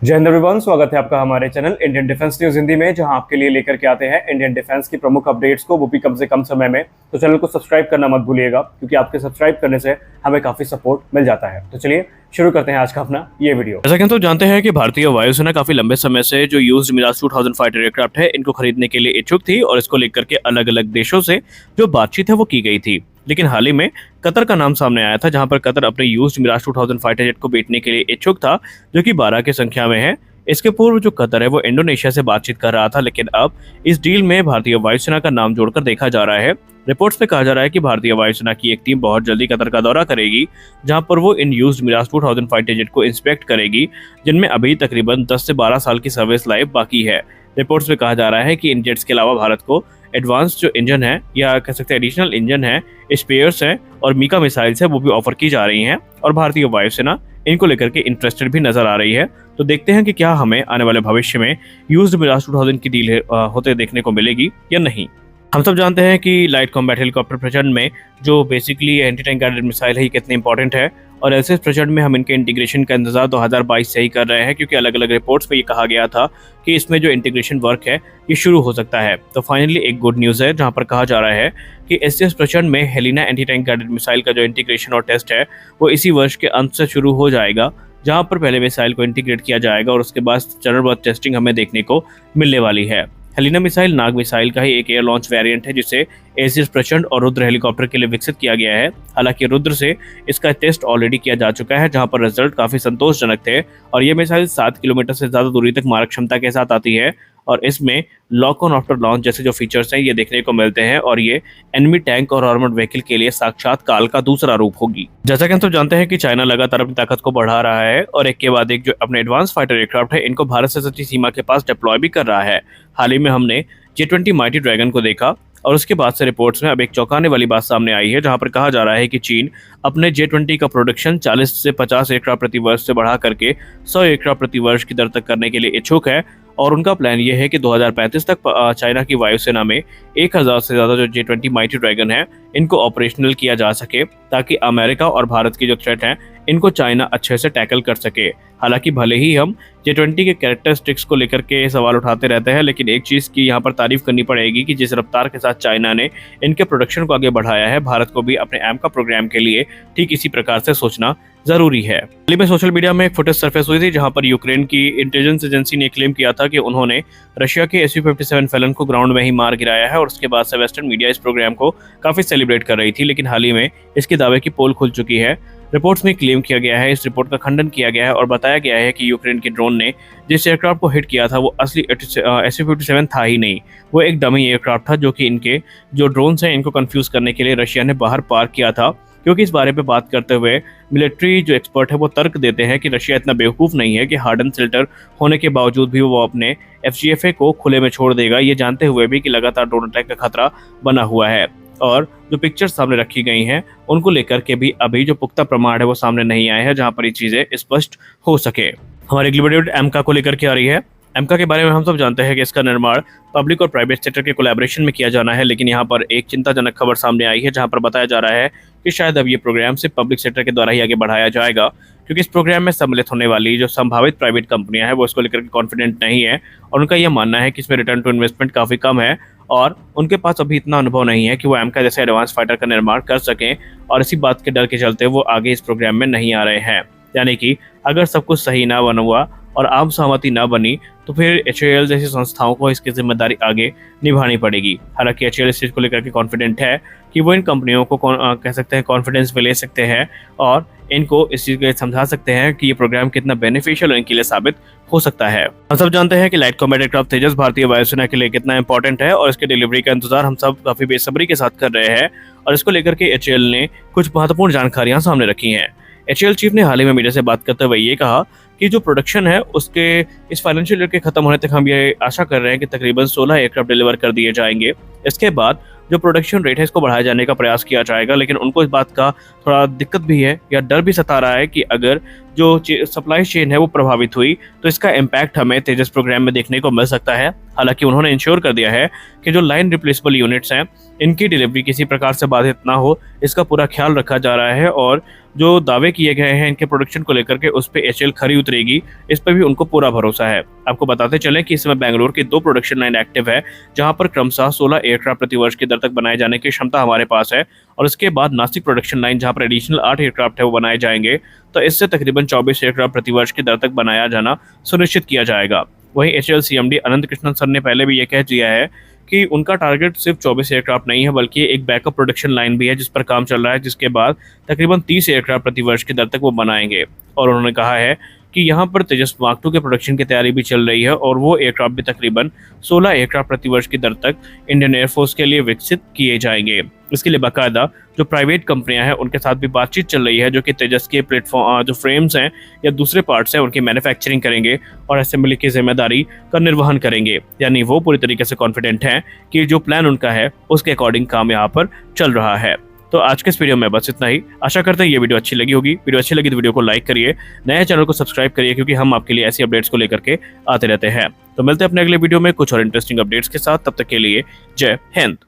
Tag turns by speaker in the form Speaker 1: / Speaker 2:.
Speaker 1: जय हिंद एवरीवन, स्वागत है आपका हमारे channel Indian defence news Hindi में, जहां आपके लिए लेकर के आते हैं इंडियन डिफेंस की प्रमुख अपडेट्स को, वो भी कम से कम समय में। तो चैनल को सब्सक्राइब करना मत भूलिएगा, क्योंकि आपके सब्सक्राइब करने से हमें काफी सपोर्ट मिल जाता है। तो चलिए शुरू करते हैं आज का अपना ये वीडियो।
Speaker 2: जैसा कि हम तो जानते हैं कि भारतीय वायुसेना काफी लंबे समय से जो यूज्ड मिराज 2000 फाइटर एयरक्राफ्ट है, इनको खरीदने के लिए इच्छुक थी और इसको लेकर के अलग अलग देशों से जो बातचीत है वो की गई थी। लेकिन हाल ही में कतर का नाम सामने आया था, जहां पर कतर अपने यूज्ड मिराज 2000 फाइटर जेट को बेचने के लिए इच्छुक था, जो कि 12 की संख्या में है। इसके पूर्व जो कतर है वो इंडोनेशिया से बातचीत कर रहा था, लेकिन अब इस डील में भारतीय वायुसेना का नाम जोड़कर देखा जा रहा है। रिपोर्ट्स में कहा जा रहा है कि भारतीय वायुसेना की एक टीम बहुत जल्दी कतर का दौरा करेगी, जहां पर वो इन यूज्ड मिराज 2000 फाइटर जेट को इंस्पेक्ट करेगी, जिनमें अभी तकरीबन 10 से 12 साल की सर्विस लाइफ बाकी है। रिपोर्ट्स में कहा जा रहा है कि इन जेट्स के अलावा भारत को एडवांस जो इंजन है, या कह सकते हैं एडिशनल इंजन है, स्पेयर्स हैं और मीका मिसाइल्स है, वो भी ऑफर की जा रही हैं और भारतीय वायुसेना इनको लेकर के इंटरेस्टेड भी नजर आ रही है। तो देखते हैं कि क्या हमें आने वाले भविष्य में यूज्ड मिराज 2000 की डील होते देखने को मिलेगी या नहीं। हम सब जानते हैं कि लाइट कॉम्बैट हेलीकॉप्टर प्रचंड में जो basically anti tank guided missile है, ये कितनी इंपॉर्टेंट है, और एलसीएस प्रचंड में हम इनके इंटीग्रेशन का इंतजार 2022 से ही कर रहे हैं, क्योंकि अलग अलग रिपोर्ट्स में ये कहा गया था कि इसमें जो इंटीग्रेशन वर्क है ये शुरू हो सकता है। तो फाइनली एक गुड न्यूज़ है, जहां पर कहा जा रहा है कि एलसीएस प्रचंड में Helina anti tank guided missile का जो इंटीग्रेशन और टेस्ट है वो इसी वर्ष के अंत से शुरू हो जाएगा, जहां पर पहले मिसाइल को इंटीग्रेट किया जाएगा और उसके बाद चरणबद्ध टेस्टिंग हमें देखने को मिलने वाली है। हेलिना मिसाइल नाग मिसाइल का ही एक एयर लॉन्च वेरिएंट है, जिसे एसीएस प्रचंड और रुद्र हेलीकॉप्टर के लिए विकसित किया गया है। हालांकि रुद्र से इसका टेस्ट ऑलरेडी किया जा चुका है, जहां पर रिजल्ट काफी संतोषजनक थे और ये मिसाइल 7 किलोमीटर से ज्यादा दूरी तक मारक क्षमता के साथ आती है और इसमें लॉक ऑन आफ्टर लॉन्च जैसे जो फीचर्स हैं ये देखने को मिलते हैं, और ये एनिमी टैंक और आर्मर्ड व्हीकल के लिए साक्षात काल का दूसरा रूप होगी। जैसा कि हम सब जानते हैं कि चाइना लगातार अपनी ताकत को बढ़ा रहा है और एक के बाद एक जो अपने एडवांस फाइटर एयरक्राफ्ट है, इनको भारत से सटी सीमा के पास डिप्लॉय भी कर रहा है। हाल ही में हमने J-20 माइटी ड्रैगन को देखा और उसके बाद से रिपोर्ट्स में अब एक चौंकाने वाली बात सामने आई है, जहां पर कहा जा रहा है कि चीन अपने J-20 का प्रोडक्शन 40 से 50 एयरक्राफ्ट प्रति वर्ष से बढ़ा करके 100 एयरक्राफ्ट प्रति वर्ष की दर तक करने के लिए इच्छुक है। और उनका प्लान ये है कि 2035 तक चाइना की वायुसेना में 1000 से ज़्यादा जो J-20 माइटी ड्रैगन है इनको ऑपरेशनल किया जा सके, ताकि अमेरिका और भारत की जो थ्रेट है इनको चाइना अच्छे से टैकल कर सके। हालांकि भले ही हम J-20 के कैरेक्टरिस्टिक्स को लेकर के सवाल उठाते रहते हैं, लेकिन एक चीज़ की यहाँ पर तारीफ करनी पड़ेगी कि जिस रफ्तार के साथ चाइना ने इनके प्रोडक्शन को आगे बढ़ाया है, भारत को भी अपने एमका प्रोग्राम के लिए ठीक इसी प्रकार से सोचना जरूरी है। हाल ही में सोशल मीडिया में एक फुटेज सरफेस हुई थी, जहां पर यूक्रेन की इंटेलिजेंस एजेंसी ने क्लेम किया था कि उन्होंने रशिया के Su-57 फैलन को ग्राउंड में ही मार गिराया है, और उसके बाद से वेस्टर्न मीडिया इस प्रोग्राम को काफी सेलिब्रेट कर रही थी। लेकिन हाल ही में इसके दावे की पोल खुल चुकी है। रिपोर्ट्स में क्लेम किया गया है, इस रिपोर्ट का खंडन किया गया है और बताया गया है कि यूक्रेन के ड्रोन ने जिस एयरक्राफ्ट को हिट किया था वो असली Su-57 था ही नहीं, वो एक डमी एयरक्राफ्ट था, जो कि इनके जो ड्रोन्स हैं इनको कंफ्यूज करने के लिए रशिया ने बाहर पार्क किया था। क्योंकि इस बारे में बात करते हुए मिलिट्री जो एक्सपर्ट है वो तर्क देते हैं कि रशिया इतना बेवकूफ़ नहीं है कि हार्डन शेल्टर होने के बावजूद भी वो अपने FGFA को खुले में छोड़ देगा, ये जानते हुए भी कि लगातार ड्रोन अटैक का खतरा बना हुआ है। और जो पिक्चर्स सामने रखी गई हैं उनको लेकर के भी अभी जो पुख्ता प्रमाण है वो सामने नहीं आए हैं, जहां पर ये चीज़ें स्पष्ट हो सके। हमारी अगली वीडियो एमका को लेकर के आ रही है। एमका के बारे में हम सब जानते हैं कि इसका निर्माण पब्लिक और प्राइवेट सेक्टर के कोलैबोरेशन में किया जाना है, लेकिन यहाँ पर एक चिंताजनक खबर सामने आई है, जहाँ पर बताया जा रहा है कि शायद अब ये प्रोग्राम सिर्फ पब्लिक सेक्टर के द्वारा ही आगे बढ़ाया जाएगा, क्योंकि इस प्रोग्राम में सम्मिलित होने वाली जो संभावित प्राइवेट कंपनियां हैं वो इसको लेकर के कॉन्फिडेंट नहीं है, और उनका यह मानना है कि इसमें रिटर्न टू इन्वेस्टमेंट काफ़ी कम है और उनके पास अभी इतना अनुभव नहीं है कि वो एमका जैसे एडवांस फाइटर का निर्माण कर सकें, और इसी बात के डर के चलते वो आगे इस प्रोग्राम में नहीं आ रहे हैं। यानी कि अगर सब कुछ सही ना बना हुआ और आम सहमति ना बनी तो फिर HAL जैसी संस्थाओं को इसकी जिम्मेदारी आगे निभानी पड़ेगी। हालांकि HAL इस चीज़ को लेकर के कॉन्फिडेंट है कि वो इन कंपनियों को कह सकते हैं कॉन्फिडेंस में ले सकते हैं और इनको इस चीज़ को समझा सकते हैं कि ये प्रोग्राम कितना बेनिफिशियल इनके लिए साबित हो सकता है। हम सब जानते हैं कि लाइट कॉम्बैट एयरक्राफ्ट तेजस भारतीय वायुसेना के लिए कितना इंपॉर्टेंट है, और इसके डिलीवरी का इंतजार हम सब काफ़ी बेसब्री के साथ कर रहे हैं, और इसको लेकर के HAL ने कुछ महत्वपूर्ण जानकारियाँ सामने रखी हैं। HAL चीफ ने हाल ही में मीडिया से बात करते हुए ये कहा कि जो प्रोडक्शन है उसके इस फाइनेंशियल ईयर के खत्म होने तक हम ये आशा कर रहे हैं कि तकरीबन 16 एयरक्राफ्ट डिलीवर कर दिए जाएंगे। इसके बाद जो प्रोडक्शन रेट है इसको बढ़ाए जाने का प्रयास किया जाएगा, लेकिन उनको इस बात का थोड़ा दिक्कत भी है या डर भी सता रहा है कि अगर जो सप्लाई चेन है वो प्रभावित हुई तो इसका इम्पैक्ट हमें तेजस प्रोग्राम में देखने को मिल सकता है। हालांकि उन्होंने इंश्योर कर दिया है कि जो लाइन रिप्लेसेबल यूनिट्स हैं इनकी डिलीवरी किसी प्रकार से बाधित ना हो, इसका पूरा ख्याल रखा जा रहा है और जो दावे किए गए हैं इनके प्रोडक्शन को लेकर के उस पर एचएएल खरी उतरेगी, इस पर भी उनको पूरा भरोसा है। आपको बताते चलें कि इस समय बेंगलुरु की 2 प्रोडक्शन लाइन एक्टिव है जहां पर क्रमशः 16 एयरक्राफ्ट प्रतिवर्ष की दर तक बनाए जाने की क्षमता हमारे पास है और इसके बाद नासिक प्रोडक्शन लाइन जहां पर एडिशनल 8 एयरक्राफ्ट है वो बनाए जाएंगे, तो इससे तकरीबन 24 एयरक्राफ्ट प्रतिवर्ष की दर तक बनाया जाना सुनिश्चित किया जाएगा। वहीं एचएएल सीएमडी अनंत कृष्णन सर ने पहले भी ये कह दिया है कि उनका टारगेट सिर्फ 24 एयरक्राफ्ट नहीं है बल्कि एक बैकअप प्रोडक्शन लाइन भी है जिस पर काम चल रहा है, जिसके बाद तकरीबन 30 एयरक्राफ्ट प्रतिवर्ष की दर तक वो बनाएंगे। और उन्होंने कहा है कि यहाँ पर तेजस मार्क 2 के प्रोडक्शन की तैयारी भी चल रही है और वो एयरक्राफ्ट भी तकरीबन 16 एयरक्राफ्ट प्रतिवर्ष की दर तक इंडियन एयरफोर्स के लिए विकसित किए जाएंगे। इसके लिए बाकायदा जो प्राइवेट कंपनियां हैं उनके साथ भी बातचीत चल रही है जो कि तेजस के प्लेटफॉर्म जो फ्रेम्स हैं या दूसरे पार्ट्स हैं उनकी मैन्युफैक्चरिंग करेंगे और असेंबली की जिम्मेदारी का निर्वहन करेंगे। यानी वो पूरी तरीके से कॉन्फिडेंट हैं कि जो प्लान उनका है उसके अकॉर्डिंग काम यहाँ पर चल रहा है। तो आज के इस वीडियो में बस इतना ही। आशा करते हैं ये वीडियो अच्छी लगी होगी। वीडियो अच्छी लगी तो वीडियो को लाइक करिए, नए चैनल को सब्सक्राइब करिए क्योंकि हम आपके लिए ऐसी अपडेट्स को लेकर के आते रहते हैं। तो मिलते हैं अपने अगले वीडियो में कुछ और इंटरेस्टिंग अपडेट्स के साथ। तब तक के लिए जय हिंद।